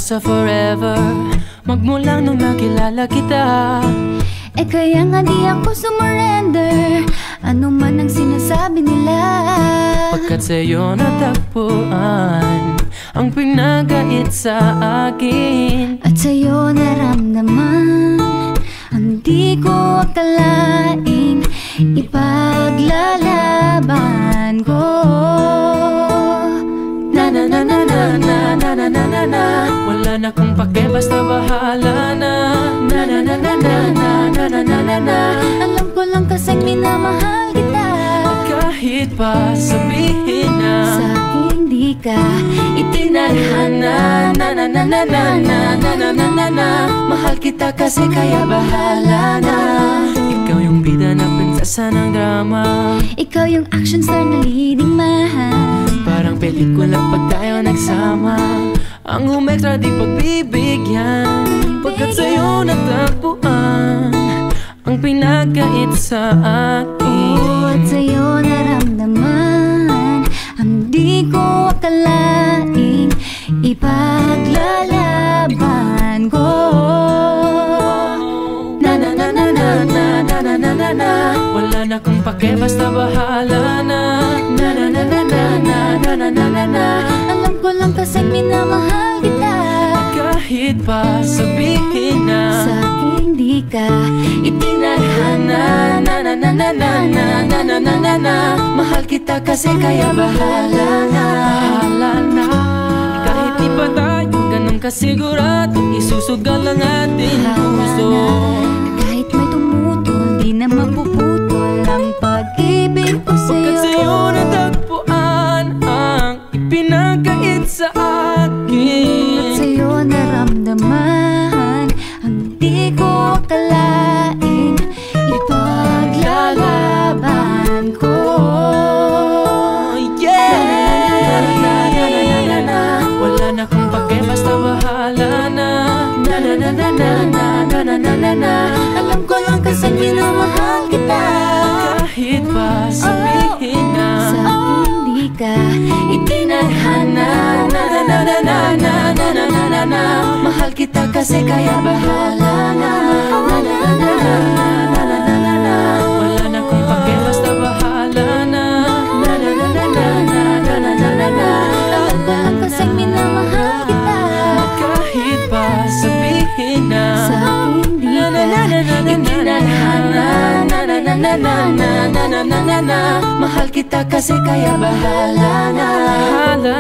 sa forever, magmulang nung nakilala kita. Eh kaya nga di ako sumurrender, ano man ang sinasabi nila. Pagkat sa'yo natagpuan ang pinagait sa akin, at sa'yo naramdaman ang di ko akalaing ipaglalaban ko. Na na na na na na na na na na na. Wala na kung pake, basta bahala na. Na na na na na na na na na na na. Alam ko lang kasing minamahal kita, kahit pa sabihin na sa akin di ka itinadhana. Na na na na na na na na na na na. Mahal kita kasi kaya bahala na. Ikaw yung bida na prinsesa ng drama, ikaw yung action star na leading man. parang pelikula pag tayo nagsama, ang umextra di pagbibigyan. Pagkat sa'yo natagpuan ang pinagkait sa akin, at sa'yo naramdaman ang di ko akalaing ipaglalaban ko. Na na na na na na na na na na na. wala na kung pake, basta bahala na. Na na na na na na na na na na na. Alam ko lang kasing minamahal kita, Kahit pa sabihin na sa akin di ka itinadhana. Na na na na na na na na na na na. Mahal kita kasi kaya bahala na. Bahala na. Kahit di pa tayo ganun kasigurado, isusugal ang ating puso. kahit may tumutol, di na mapuputol ang pag-ibig ko Pagkat sa'yo. sa'yo natagpuan ang ipinagkait sa akin, At sa'yo naramdaman ang di ko akalaing ipaglalaban ko. yeah! Wala na kung pake, basta bahala na. Na na na na na na na na na na na. Alam ko lang kasing minamahal kita, Kahit pa sabihin na sa akin di ka itinadhana. Na na na na na na na na na na na. Mahal kita kasi kaya bahala na. Na na na na na na na na na na. Wala na kung pake, basta bahala na. Na na na na na na na na na na na. Alam ko lang kasing minamahal kita, Kahit pa sabihin na sa akin di ka itinadhana. Na na na na na na na na na na na. Mahal kita kasi kaya bahala na. Bahala